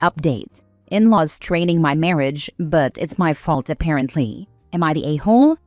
Update. In-laws straining my marriage, but it's my fault apparently. Am I the a-hole?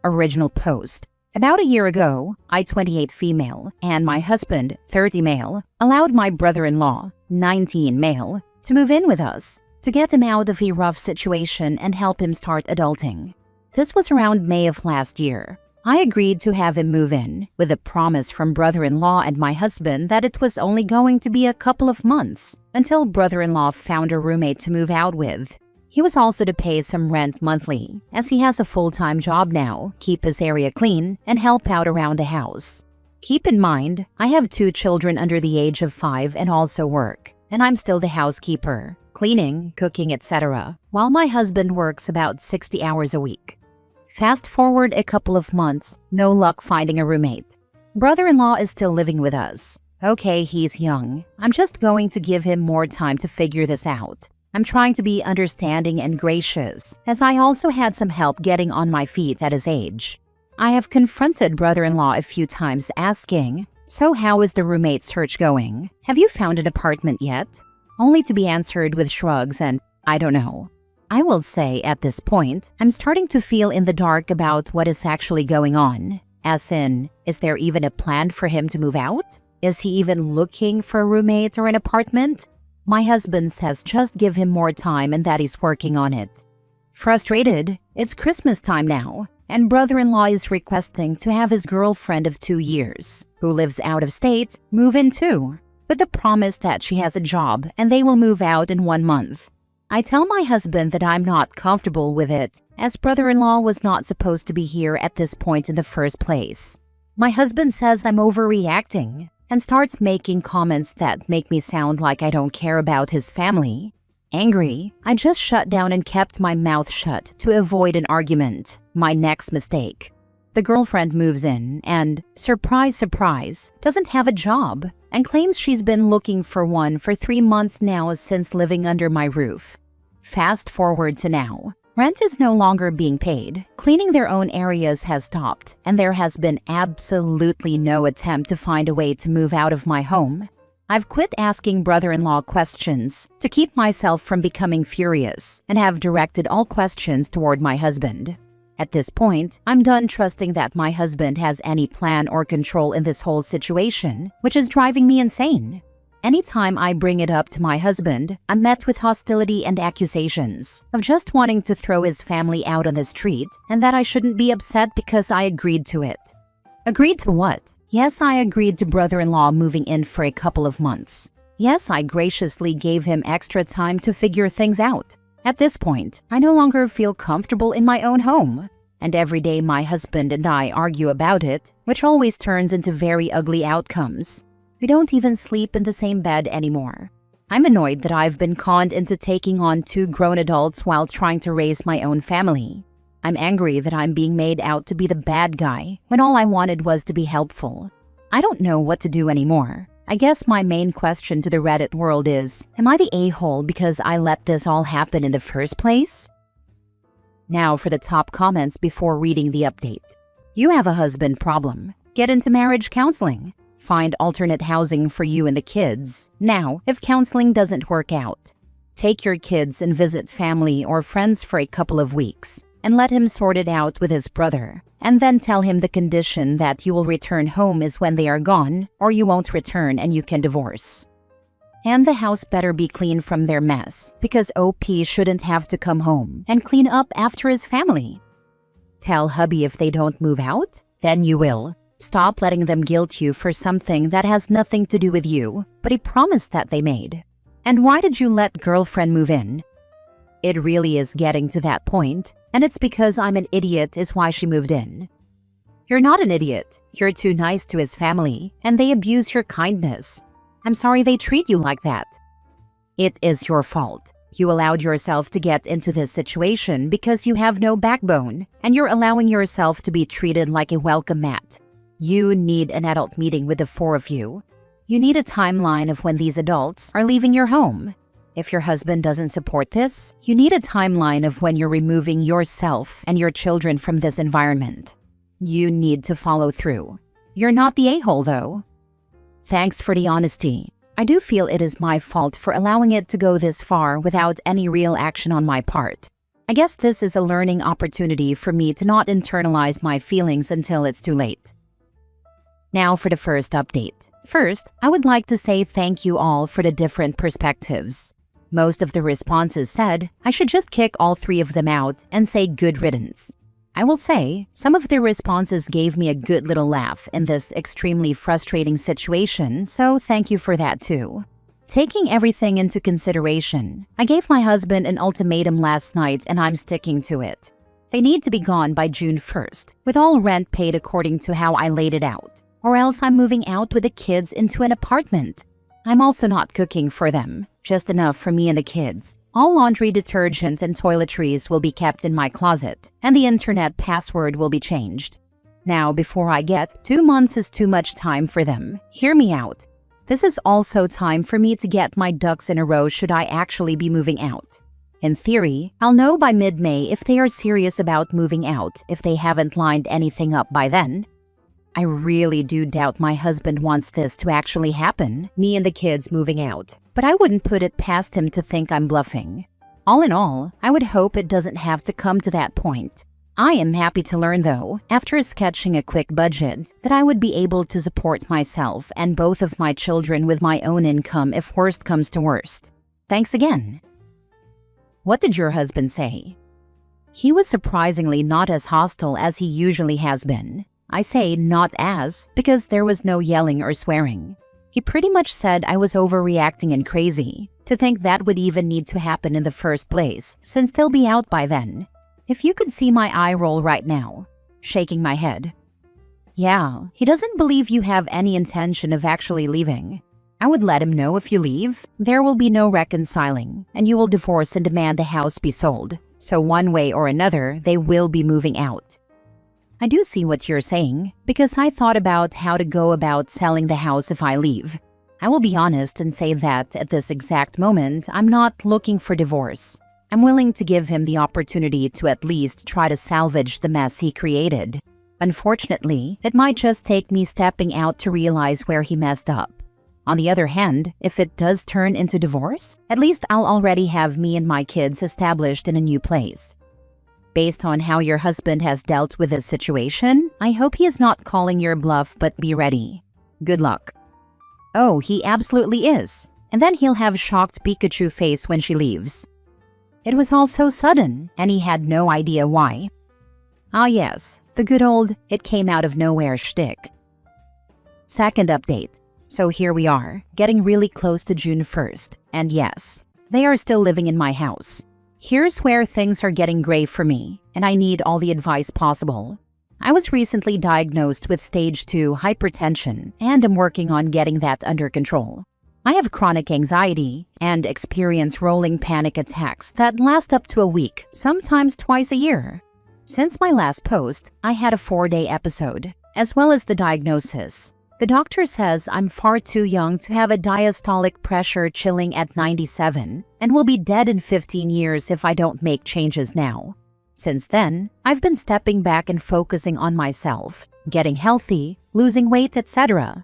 Original post. About a year ago, I, 28 female, and my husband, 30 male, allowed my brother-in-law, 19 male, to move in with us to get him out of a rough situation and help him start adulting. This was around May of last year. I agreed to have him move in, with a promise from brother-in-law and my husband that it was only going to be a couple of months until brother-in-law found a roommate to move out with. He was also to pay some rent monthly, as he has a full-time job now, keep his area clean, and help out around the house. Keep in mind, I have 2 children under the age of 5 and also work, and I'm still the housekeeper, cleaning, cooking, etc., while my husband works about 60 hours a week. Fast forward a couple of months, no luck finding a roommate. Brother-in-law is still living with us. Okay, he's young. I'm just going to give him more time to figure this out. I'm trying to be understanding and gracious, as I also had some help getting on my feet at his age. I have confronted brother-in-law a few times asking, "So how is the roommate search going? Have you found an apartment yet?" Only to be answered with shrugs and, "I don't know." I will say at this point, I'm starting to feel in the dark about what is actually going on. As in, is there even a plan for him to move out? Is he even looking for a roommate or an apartment? My husband says just give him more time and that he's working on it. Frustrated, it's Christmas time now, and brother-in-law is requesting to have his girlfriend of 2 years, who lives out of state, move in too, with the promise that she has a job and they will move out in 1 month. I tell my husband that I'm not comfortable with it, as brother-in-law was not supposed to be here at this point in the first place. My husband says I'm overreacting and starts making comments that make me sound like I don't care about his family. Angry, I just shut down and kept my mouth shut to avoid an argument, my next mistake. The girlfriend moves in and, surprise, surprise, doesn't have a job and claims she's been looking for one for 3 months now since living under my roof. Fast forward to now. Rent is no longer being paid, cleaning their own areas has stopped, and there has been absolutely no attempt to find a way to move out of my home. I've quit asking brother-in-law questions to keep myself from becoming furious and have directed all questions toward my husband. At this point, I'm done trusting that my husband has any plan or control in this whole situation, which is driving me insane. Anytime I bring it up to my husband, I'm met with hostility and accusations of just wanting to throw his family out on the street and that I shouldn't be upset because I agreed to it. Agreed to what? Yes, I agreed to brother-in-law moving in for a couple of months. Yes, I graciously gave him extra time to figure things out. At this point, I no longer feel comfortable in my own home. And every day my husband and I argue about it, which always turns into very ugly outcomes. We don't even sleep in the same bed anymore. I'm annoyed that I've been conned into taking on 2 grown adults while trying to raise my own family. I'm angry that I'm being made out to be the bad guy when all I wanted was to be helpful. I don't know what to do anymore. I guess my main question to the Reddit world is, am I the a-hole because I let this all happen in the first place? Now for the top comments before reading the update. You have a husband problem. Get into marriage counseling. Find alternate housing for you and the kids. Now, if counseling doesn't work out, take your kids and visit family or friends for a couple of weeks and let him sort it out with his brother. And then tell him the condition that you will return home is when they are gone, or you won't return and you can divorce. And the house better be clean from their mess, because OP shouldn't have to come home and clean up after his family. Tell hubby if they don't move out, then you will. Stop letting them guilt you for something that has nothing to do with you, but a promise that they made. And why did you let girlfriend move in? It really is getting to that point, and it's because I'm an idiot is why she moved in. You're not an idiot. You're too nice to his family, and they abuse your kindness. I'm sorry they treat you like that. It is your fault. You allowed yourself to get into this situation because you have no backbone, and you're allowing yourself to be treated like a welcome mat. You need an adult meeting with the 4 of you. You need a timeline of when these adults are leaving your home. If your husband doesn't support this, you need a timeline of when you're removing yourself and your children from this environment. You need to follow through. You're not the a-hole though. Thanks for the honesty. I do feel it is my fault for allowing it to go this far without any real action on my part. I guess this is a learning opportunity for me to not internalize my feelings until it's too late. Now for the first update. First, I would like to say thank you all for the different perspectives. Most of the responses said I should just kick all three of them out and say good riddance. I will say, some of the responses gave me a good little laugh in this extremely frustrating situation, so thank you for that too. Taking everything into consideration, I gave my husband an ultimatum last night and I'm sticking to it. They need to be gone by June 1st, with all rent paid according to how I laid it out, or else I'm moving out with the kids into an apartment. I'm also not cooking for them, just enough for me and the kids. All laundry detergent and toiletries will be kept in my closet, and the internet password will be changed. Now, before I get 2 months is too much time for them. Hear me out. This is also time for me to get my ducks in a row should I actually be moving out. In theory, I'll know by mid-May if they are serious about moving out if they haven't lined anything up by then. I really do doubt my husband wants this to actually happen, me and the kids moving out, but I wouldn't put it past him to think I'm bluffing. All in all, I would hope it doesn't have to come to that point. I am happy to learn though, after sketching a quick budget, that I would be able to support myself and both of my children with my own income if worst comes to worst. Thanks again. What did your husband say? He was surprisingly not as hostile as he usually has been. I say not as because there was no yelling or swearing. He pretty much said I was overreacting and crazy to think that would even need to happen in the first place since they'll be out by then. If you could see my eye roll right now, shaking my head. Yeah, he doesn't believe you have any intention of actually leaving. I would let him know if you leave, there will be no reconciling and you will divorce and demand the house be sold. So one way or another, they will be moving out. I do see what you're saying, because I thought about how to go about selling the house if I leave. I will be honest and say that at this exact moment, I'm not looking for divorce. I'm willing to give him the opportunity to at least try to salvage the mess he created. Unfortunately, it might just take me stepping out to realize where he messed up. On the other hand, if it does turn into divorce, at least I'll already have me and my kids established in a new place. Based on how your husband has dealt with this situation, I hope he is not calling your bluff, but be ready. Good luck. Oh, he absolutely is. And then he'll have shocked Pikachu face when she leaves. It was all so sudden, and he had no idea why. Ah yes, the good old it came out of nowhere shtick. Second update. So here we are, getting really close to June 1st. And yes, they are still living in my house. Here's where things are getting gray for me, and I need all the advice possible. I was recently diagnosed with stage 2 hypertension, and am working on getting that under control. I have chronic anxiety and experience rolling panic attacks that last up to a week, sometimes twice a year. Since my last post, I had a 4-day episode, as well as the diagnosis. The doctor says I'm far too young to have a diastolic pressure chilling at 97 and will be dead in 15 years if I don't make changes now. Since then, I've been stepping back and focusing on myself, getting healthy, losing weight, etc.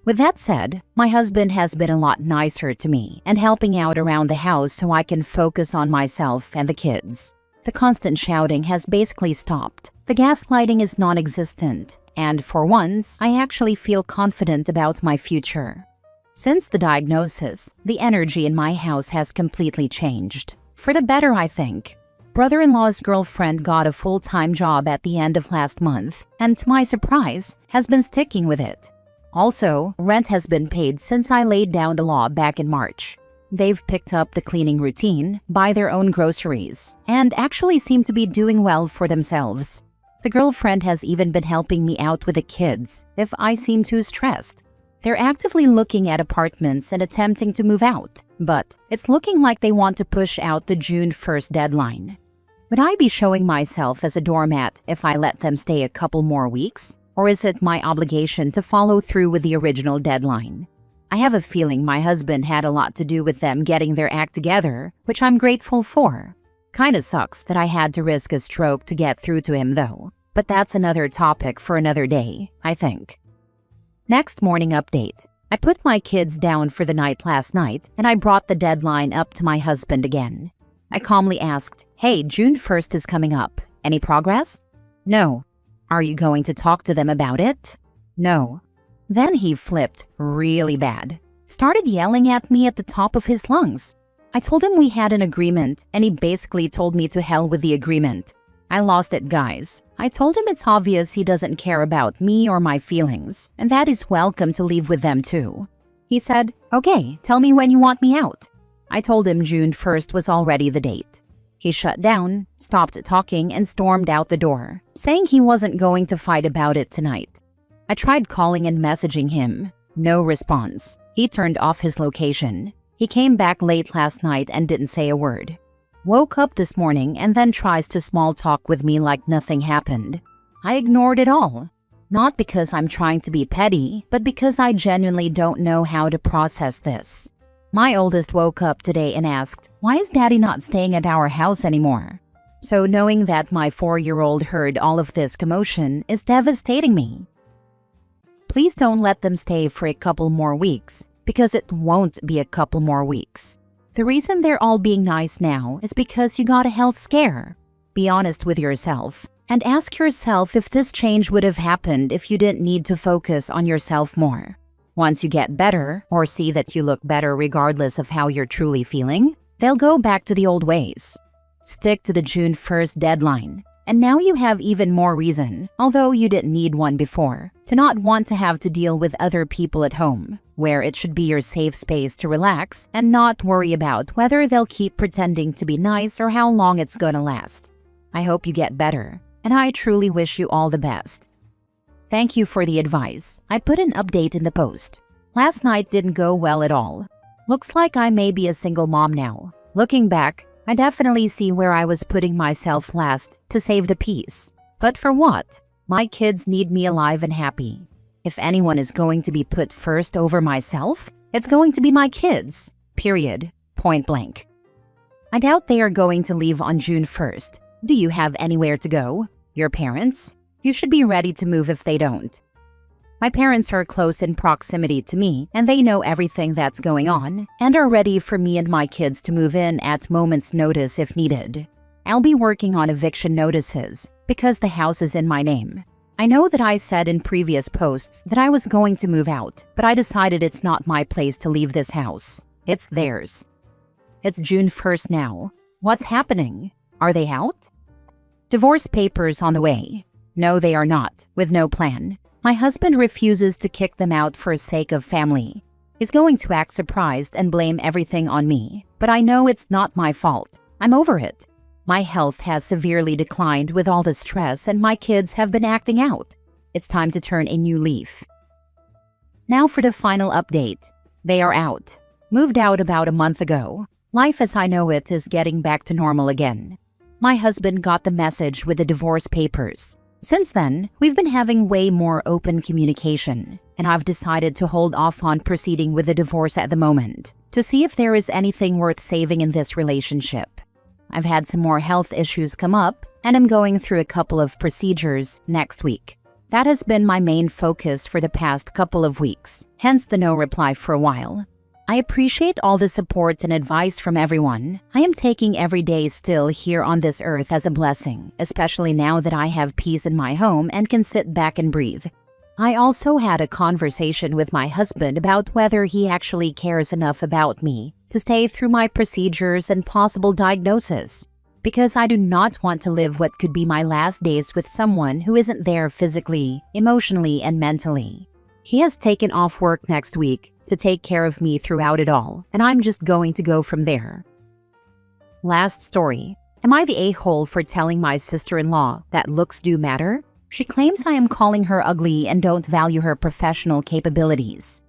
With that said, my husband has been a lot nicer to me and helping out around the house so I can focus on myself and the kids. The constant shouting has basically stopped. The gaslighting is non-existent. And for once, I actually feel confident about my future. Since the diagnosis, the energy in my house has completely changed. For the better, I think. Brother-in-law's girlfriend got a full-time job at the end of last month, and to my surprise, has been sticking with it. Also, rent has been paid since I laid down the law back in March. They've picked up the cleaning routine, buy their own groceries, and actually seem to be doing well for themselves. The girlfriend has even been helping me out with the kids if I seem too stressed. They're actively looking at apartments and attempting to move out, but it's looking like they want to push out the June 1st deadline. Would I be showing myself as a doormat if I let them stay a couple more weeks? Or is it my obligation to follow through with the original deadline? I have a feeling my husband had a lot to do with them getting their act together, which I'm grateful for. Kinda sucks that I had to risk a stroke to get through to him though. But that's another topic for another day, I think. Next morning update. I put my kids down for the night last night, and I brought the deadline up to my husband again. I calmly asked, "Hey, June 1st is coming up. Any progress?" "No." "Are you going to talk to them about it?" "No." Then he flipped really bad. Started yelling at me at the top of his lungs. I told him we had an agreement, and he basically told me to hell with the agreement. I lost it, guys. I told him it's obvious he doesn't care about me or my feelings, and that he's welcome to leave with them too. He said, "Okay, tell me when you want me out." I told him June 1st was already the date. He shut down, stopped talking, and stormed out the door, saying he wasn't going to fight about it tonight. I tried calling and messaging him. No response. He turned off his location. He came back late last night and didn't say a word. Woke up this morning and then tries to small talk with me like nothing happened. I ignored it all. Not because I'm trying to be petty, but because I genuinely don't know how to process this. My oldest woke up today and asked, "Why is Daddy not staying at our house anymore?" So knowing that my 4-year-old heard all of this commotion is devastating me. Please don't let them stay for a couple more weeks, because it won't be a couple more weeks. The reason they're all being nice now is because you got a health scare. Be honest with yourself and ask yourself if this change would have happened if you didn't need to focus on yourself more. Once you get better or see that you look better regardless of how you're truly feeling, they'll go back to the old ways. Stick to the June 1st deadline. And now you have even more reason, although you didn't need one before, to not want to have to deal with other people at home, where it should be your safe space to relax and not worry about whether they'll keep pretending to be nice or how long it's gonna last. I hope you get better, and I truly wish you all the best. Thank you for the advice. I put an update in the post. Last night didn't go well at all. Looks like I may be a single mom now. Looking back, I definitely see where I was putting myself last to save the peace. But for what? My kids need me alive and happy. If anyone is going to be put first over myself, it's going to be my kids. Period. Point blank. I doubt they are going to leave on June 1st. Do you have anywhere to go? Your parents? You should be ready to move if they don't. My parents are close in proximity to me, and they know everything that's going on, and are ready for me and my kids to move in at moment's notice if needed. I'll be working on eviction notices, because the house is in my name. I know that I said in previous posts that I was going to move out, but I decided it's not my place to leave this house. It's theirs. It's June 1st now. What's happening? Are they out? Divorce papers on the way. No, they are not, with no plan. My husband refuses to kick them out for the sake of family. He's going to act surprised and blame everything on me, but I know it's not my fault. I'm over it. My health has severely declined with all the stress, and my kids have been acting out. It's time to turn a new leaf. Now for the final update. They are out. Moved out about a month ago. Life as I know it is getting back to normal again. My husband got the message with the divorce papers. Since then, we've been having way more open communication, and I've decided to hold off on proceeding with the divorce at the moment, to see if there is anything worth saving in this relationship. I've had some more health issues come up, and I'm going through a couple of procedures next week. That has been my main focus for the past couple of weeks, hence the no reply for a while. I appreciate all the support and advice from everyone. I am taking every day still here on this earth as a blessing, especially now that I have peace in my home and can sit back and breathe. I also had a conversation with my husband about whether he actually cares enough about me to stay through my procedures and possible diagnosis, because I do not want to live what could be my last days with someone who isn't there physically, emotionally, and mentally. He has taken off work next week to take care of me throughout it all, and I'm just going to go from there. Last story. Am I the a-hole for telling my sister-in-law that looks do matter? She claims I am calling her ugly and don't value her professional capabilities.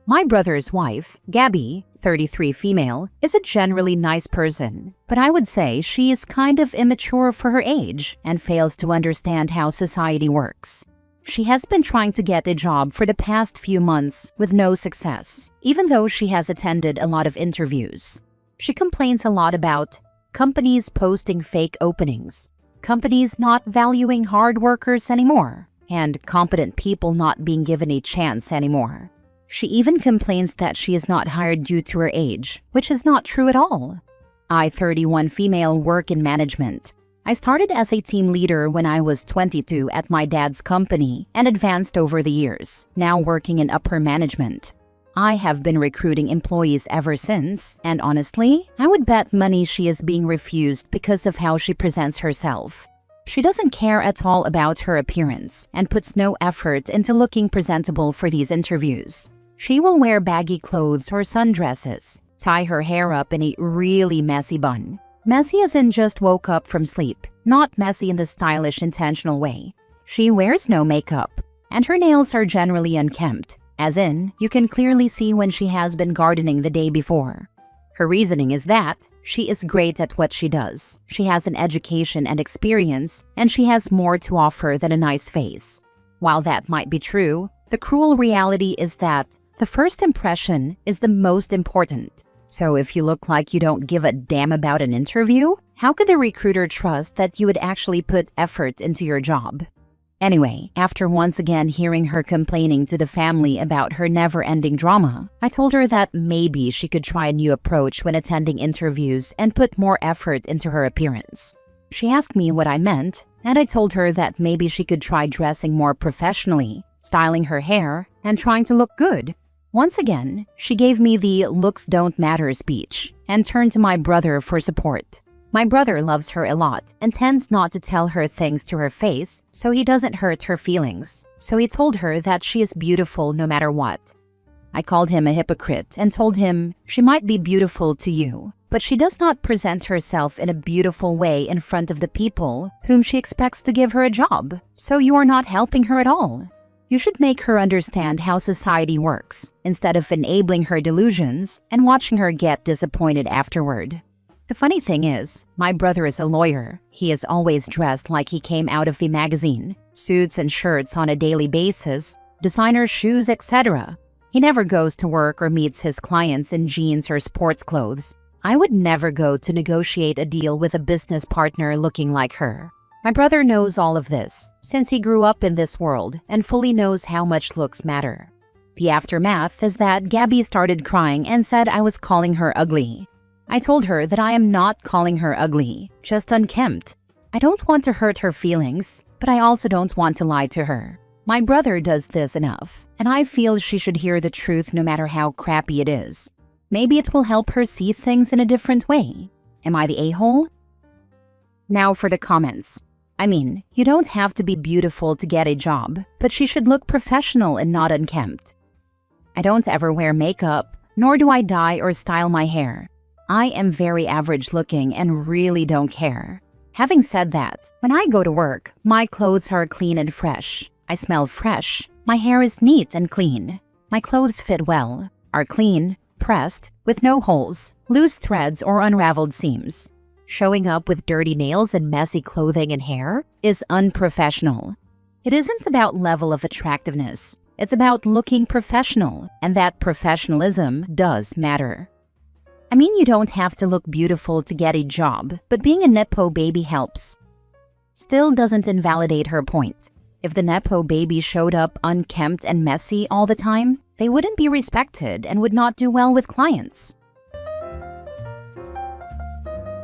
My brother's wife, Gabby, 33 female, is a generally nice person, but I would say she is kind of immature for her age and fails to understand how society works. She has been trying to get a job for the past few months with no success, even though she has attended a lot of interviews. She complains a lot about companies posting fake openings, companies not valuing hard workers anymore, and competent people not being given a chance anymore. She even complains that she is not hired due to her age, which is not true at all. I, 31 female, work in management. I started as a team leader when I was 22 at my dad's company and advanced over the years, now working in upper management. I have been recruiting employees ever since, and honestly, I would bet money she is being refused because of how she presents herself. She doesn't care at all about her appearance and puts no effort into looking presentable for these interviews. She will wear baggy clothes or sundresses, tie her hair up in a really messy bun. Messy as in just woke up from sleep, not messy in the stylish, intentional way. She wears no makeup, and her nails are generally unkempt, as in, you can clearly see when she has been gardening the day before. Her reasoning is that she is great at what she does. She has an education and experience, and she has more to offer than a nice face. While that might be true, the cruel reality is that the first impression is the most important. So if you look like you don't give a damn about an interview, how could the recruiter trust that you would actually put effort into your job? Anyway, after once again hearing her complaining to the family about her never-ending drama, I told her that maybe she could try a new approach when attending interviews and put more effort into her appearance. She asked me what I meant, and I told her that maybe she could try dressing more professionally, styling her hair, and trying to look good. Once again, she gave me the looks don't matter speech and turned to my brother for support. My brother loves her a lot and tends not to tell her things to her face so he doesn't hurt her feelings. So he told her that she is beautiful no matter what. I called him a hypocrite and told him she might be beautiful to you, but she does not present herself in a beautiful way in front of the people whom she expects to give her a job, so you are not helping her at all. You should make her understand how society works, instead of enabling her delusions and watching her get disappointed afterward. The funny thing is, my brother is a lawyer. He is always dressed like he came out of a magazine, suits and shirts on a daily basis, designer shoes, etc. He never goes to work or meets his clients in jeans or sports clothes. I would never go to negotiate a deal with a business partner looking like her. My brother knows all of this, since he grew up in this world and fully knows how much looks matter. The aftermath is that Gabby started crying and said I was calling her ugly. I told her that I am not calling her ugly, just unkempt. I don't want to hurt her feelings, but I also don't want to lie to her. My brother does this enough, and I feel she should hear the truth no matter how crappy it is. Maybe it will help her see things in a different way. Am I the a-hole? Now for the comments. I mean, you don't have to be beautiful to get a job, but she should look professional and not unkempt. I don't ever wear makeup, nor do I dye or style my hair. I am very average looking and really don't care. Having said that, when I go to work, my clothes are clean and fresh. I smell fresh. My hair is neat and clean. My clothes fit well, are clean, pressed, with no holes, loose threads or unraveled seams. Showing up with dirty nails and messy clothing and hair is unprofessional. It isn't about level of attractiveness. It's about looking professional, and that professionalism does matter. I mean, you don't have to look beautiful to get a job, but being a Nepo baby helps. Still doesn't invalidate her point. If the Nepo baby showed up unkempt and messy all the time, they wouldn't be respected and would not do well with clients.